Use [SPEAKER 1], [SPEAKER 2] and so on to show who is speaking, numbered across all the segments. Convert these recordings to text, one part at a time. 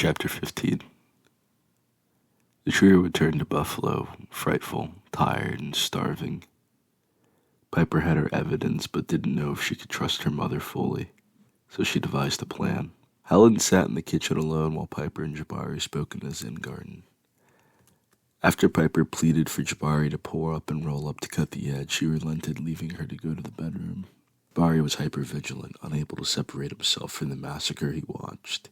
[SPEAKER 1] Chapter 15. The trio returned to Buffalo, frightful, tired, and starving. Piper had her evidence, but didn't know if she could trust her mother fully, so she devised a plan. Helen sat in the kitchen alone while Piper and Jabari spoke in the Zen garden. After Piper pleaded for Jabari to pour up and roll up to cut the edge, she relented, leaving her to go to the bedroom. Jabari was hypervigilant, unable to separate himself from the massacre he watched,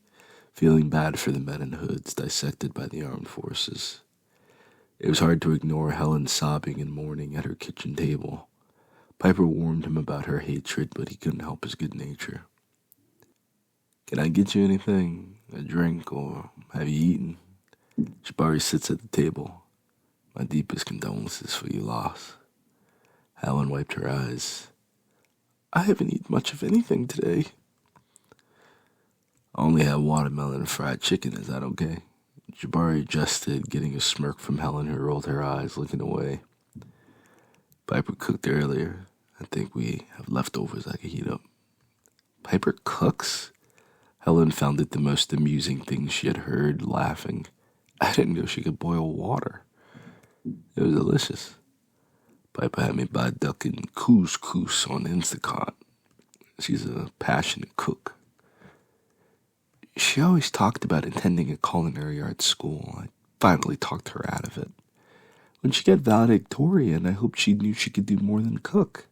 [SPEAKER 1] feeling bad for the men in hoods dissected by the armed forces. It was hard to ignore Helen sobbing and mourning at her kitchen table. Piper warned him about her hatred, but he couldn't help his good nature. "Can I get you anything? A drink, or have you eaten?" Jabari sits at the table. "My deepest condolences for your loss." Helen wiped her eyes. "I haven't eaten much of anything today." "I only had watermelon and fried chicken, is that okay?" Jabari adjusted, getting a smirk from Helen, who rolled her eyes, looking away. "Piper cooked earlier. I think we have leftovers I could heat up." "Piper cooks?" Helen found it the most amusing thing she had heard, laughing. "I didn't know she could boil water." "It was delicious. Piper had me buy duck and couscous on Instacart. She's a passionate cook." "She always talked about attending a culinary arts school. I finally talked her out of it. When she got valedictorian, I hoped she knew she could do more than cook."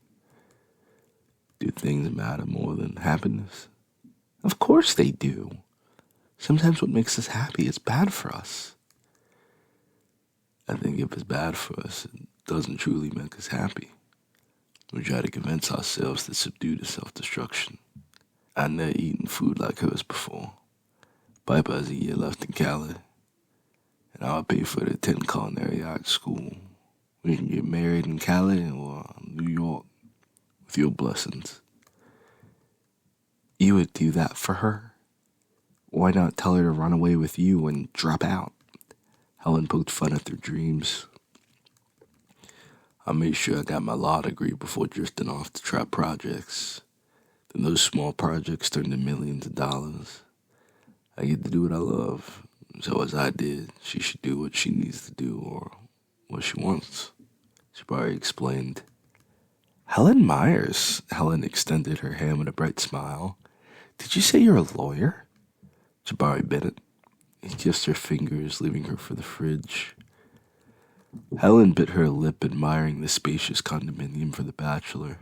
[SPEAKER 1] "Do things matter more than happiness?" "Of course they do. Sometimes what makes us happy is bad for us." "I think if it's bad for us, it doesn't truly make us happy. We try to convince ourselves to subdue the self-destruction. I've never eaten food like hers before. Piper has a year left in Cali, and I'll pay for her to attend culinary arts school. We can get married in Cali or New York with your blessings." "You would do that for her? Why not tell her to run away with you and drop out?" Helen poked fun at their dreams. "I made sure I got my law degree before drifting off to try projects. Then those small projects turned to millions of dollars. I get to do what I love, so as I did, she should do what she needs to do or what she wants," Jabari explained. "Helen Meyers," Helen extended her hand with a bright smile. "Did you say you're a lawyer?" "Jabari Bennet." He kissed her fingers, leaving her for the fridge. Helen bit her lip, admiring the spacious condominium for the bachelor.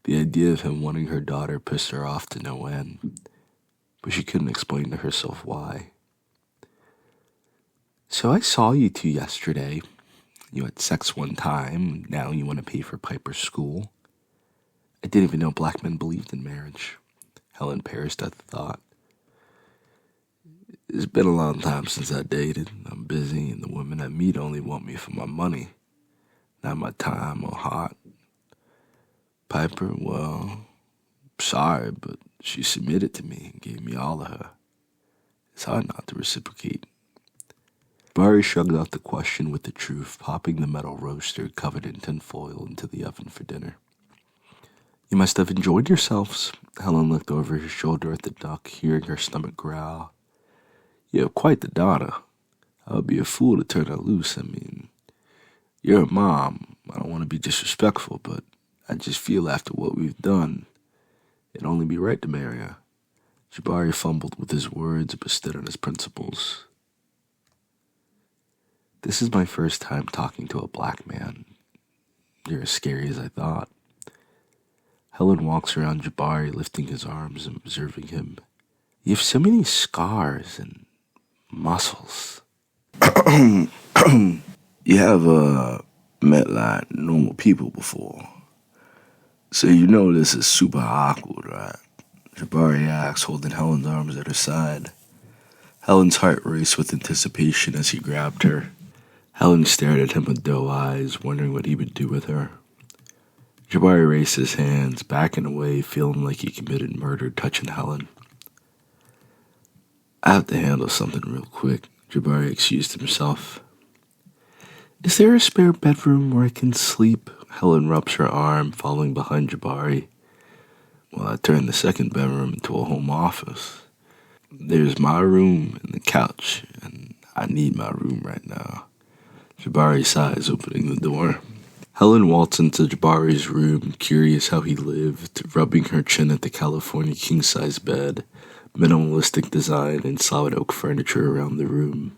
[SPEAKER 1] The idea of him wanting her daughter pissed her off to no end, but she couldn't explain to herself why. "So I saw you two yesterday. You had sex one time, now you want to pay for Piper's school. I didn't even know black men believed in marriage." Helen perished at the thought. "It's been a long time since I dated. I'm busy, and the women I meet only want me for my money, not my time or heart. Piper, well, sorry, but she submitted to me and gave me all of her. It's hard not to reciprocate." Barry shrugged off the question with the truth, popping the metal roaster covered in tinfoil into the oven for dinner. "You must have enjoyed yourselves." Helen looked over her shoulder at the duck, hearing her stomach growl. "You have quite the daughter. I would be a fool to turn her loose. I mean, you're a mom. I don't want to be disrespectful, but I just feel after what we've done, it'd only be right to marry her." Jabari fumbled with his words, but stood on his principles. "This is my first time talking to a black man. You're as scary as I thought." Helen walks around Jabari, lifting his arms and observing him. "You have so many scars and muscles." "You have met like normal people before, so you know this is super awkward, right?" Jabari asked, holding Helen's arms at her side. Helen's heart raced with anticipation as he grabbed her. Helen stared at him with doe eyes, wondering what he would do with her. Jabari raised his hands, backing away, feeling like he committed murder, touching Helen. "I have to handle something real quick," Jabari excused himself. "Is there a spare bedroom where I can sleep?" Helen rubs her arm, following behind Jabari. "Well, I turned the second bedroom into a home office. There's my room and the couch, and I need my room right now. Jabari sighs, opening the door. Helen waltzed into Jabari's room, curious how he lived, rubbing her chin at the California king-size bed, minimalistic design, and solid oak furniture around the room.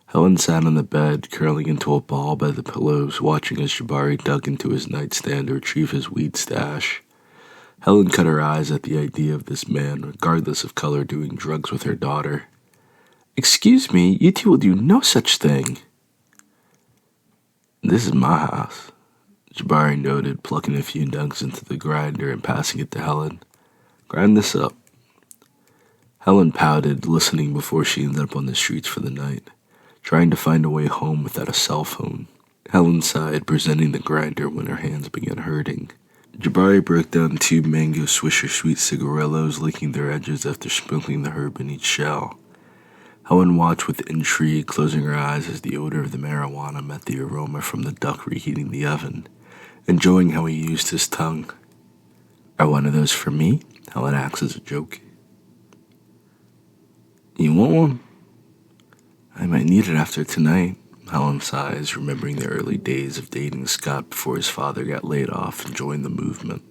[SPEAKER 1] Helen sat on the bed, curling into a ball by the pillows, watching as Jabari dug into his nightstand to retrieve his weed stash. Helen cut her eyes at the idea of this man, regardless of color, doing drugs with her daughter. "Excuse me, you two will do no such thing." "This is my house," Jabari noted, plucking a few nugs into the grinder and passing it to Helen. "Grind this up." Helen pouted, listening before she ended up on the streets for the night, trying to find a way home without a cell phone. Helen sighed, presenting the grinder when her hands began hurting. Jabari broke down 2 mango Swisher Sweet cigarillos, licking their edges after sprinkling the herb in each shell. Helen watched with intrigue, closing her eyes as the odor of the marijuana met the aroma from the duck reheating the oven, enjoying how he used his tongue. "Are one of those for me?" Helen asked as a joke. "You want one?" "I might need it after tonight," Helen sighs, remembering the early days of dating Scott before his father got laid off and joined the movement.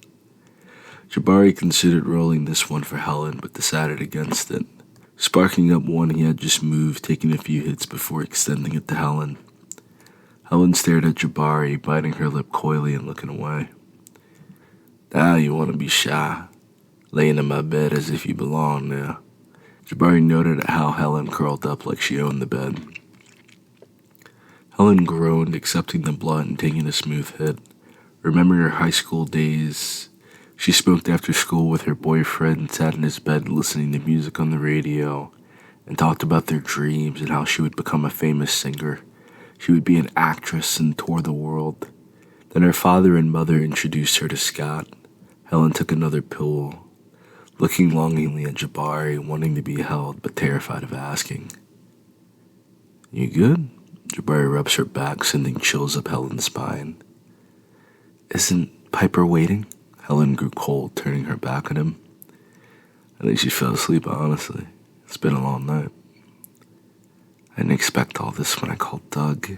[SPEAKER 1] Jabari considered rolling this one for Helen, but decided against it, sparking up one he had just moved, taking a few hits before extending it to Helen. Helen stared at Jabari, biting her lip coyly and looking away. "Now you want to be shy, laying in my bed as if you belong there." Jabari noted at how Helen curled up like she owned the bed. Helen groaned, accepting the blunt and taking a smooth hit. Remembering her high school days, she smoked after school with her boyfriend, sat in his bed listening to music on the radio, and talked about their dreams and how she would become a famous singer. She would be an actress and tour the world. Then her father and mother introduced her to Scott. Helen took another pill, looking longingly at Jabari, wanting to be held but terrified of asking. "You good?" Jabari rubs her back, sending chills up Helen's spine. "Isn't Piper waiting?" Helen grew cold, turning her back on him. "I think she fell asleep, honestly. It's been a long night." "I didn't expect all this when I called Doug."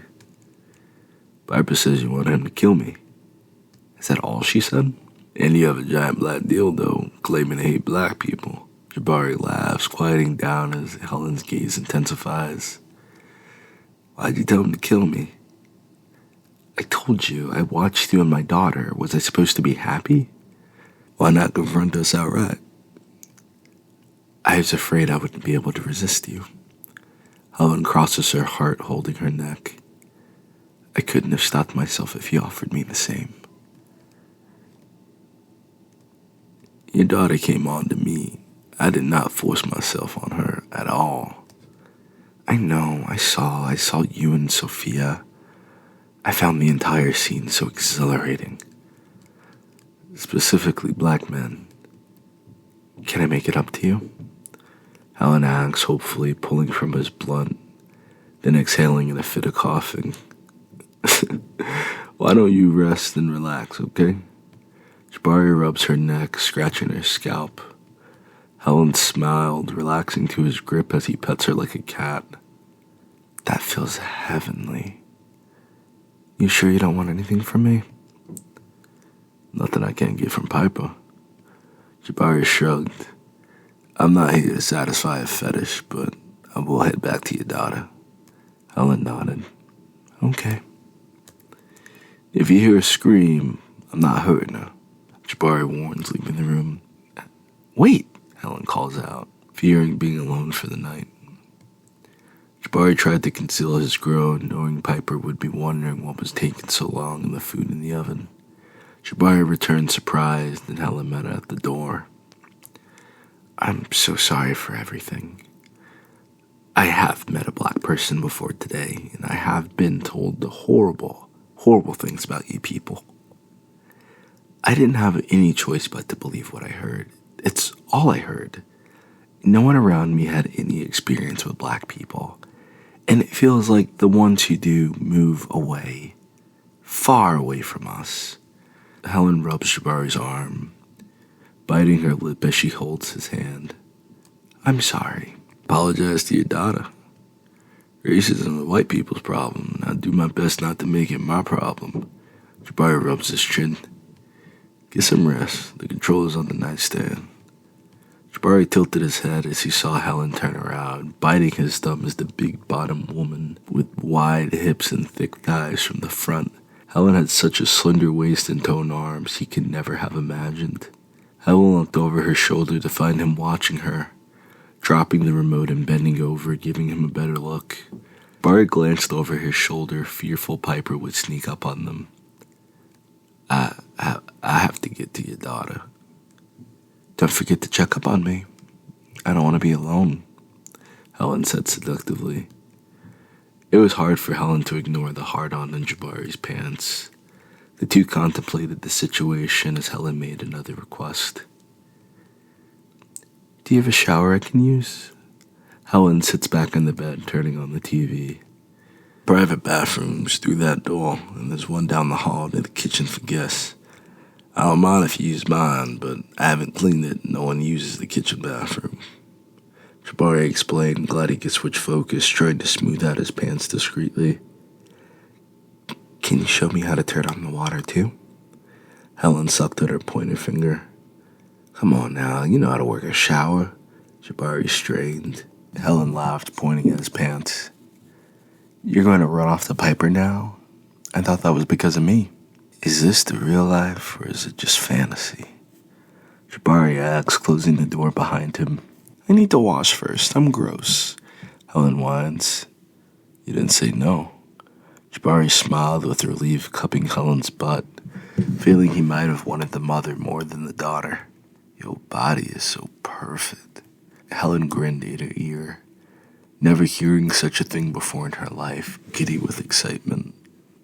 [SPEAKER 1] "Piper says you want him to kill me." "Is that all she said?" "And you have a giant black dildo claiming to hate black people." Jabari laughs, quieting down as Helen's gaze intensifies. "Why'd you tell him to kill me?" "I told you, I watched you and my daughter. Was I supposed to be happy?" "Why not confront us outright?" "I was afraid I wouldn't be able to resist you." Helen crosses her heart, holding her neck. "I couldn't have stopped myself if you offered me the same." "Your daughter came on to me. I did not force myself on her at all." "I know, I saw you and Sophia. I found the entire scene so exhilarating." "Specifically black men. Can I make it up to you?" Helen asks, hopefully, pulling from his blunt, then exhaling in a fit of coughing. "Why don't you rest and relax, okay?" Jabari rubs her neck, scratching her scalp. Helen smiled, relaxing to his grip as he pets her like a cat. "That feels heavenly. You sure you don't want anything from me?" "Nothing I can't get from Piper." Jabari shrugged. "I'm not here to satisfy a fetish, but I will head back to your daughter." Helen nodded. "Okay." "If you hear a scream, I'm not hurting her," Jabari warns, leaving the room. "Wait," Helen calls out, fearing being alone for the night. Jabari tried to conceal his groan, knowing Piper would be wondering what was taking so long in the food in the oven. Jabari returned surprised, and Helen met her at the door. "I'm so sorry for everything. I have met a black person before today, and I have been told the horrible, horrible things about you people. I didn't have any choice but to believe what I heard. It's all I heard. No one around me had any experience with black people, and it feels like the ones who do move away, far away from us." Helen rubs Jabari's arm, biting her lip as she holds his hand. "I'm sorry. Apologize to your daughter. Racism is white people's problem, and I do my best not to make it my problem. Jabari rubs his chin. Get some rest. The controller's on the nightstand. Jabari tilted his head as he saw Helen turn around, biting his thumb as the big-bottomed woman with wide hips and thick thighs from the front. Helen had such a slender waist and toned arms he could never have imagined. Helen looked over her shoulder to find him watching her, dropping the remote and bending over, giving him a better look. Jabari glanced over his shoulder, fearful Piper would sneak up on them. I have to get to your daughter. Don't forget to check up on me. I don't want to be alone, Helen said seductively. It was hard for Helen to ignore the hard-on in Jabari's pants. The two contemplated the situation as Helen made another request. Do you have a shower I can use? Helen sits back on the bed, turning on the TV. Private bathrooms through that door, and there's one down the hall to the kitchen for guests. I don't mind if you use mine, but I haven't cleaned it. No one uses the kitchen bathroom. Jabari explained, glad he could switch focus, trying to smooth out his pants discreetly. Can you show me how to turn on the water, too? Helen sucked at her pointer finger. Come on now, you know how to work a shower. Jabari strained. Helen laughed, pointing at his pants. You're going to run off the Piper now? I thought that was because of me. Is this the real life, or is it just fantasy? Jabari asked, closing the door behind him. I need to wash first. I'm gross. Helen whines. You didn't say no. Jabari smiled with relief, cupping Helen's butt, feeling he might have wanted the mother more than the daughter. Your body is so perfect. Helen grinned at her ear, never hearing such a thing before in her life, giddy with excitement.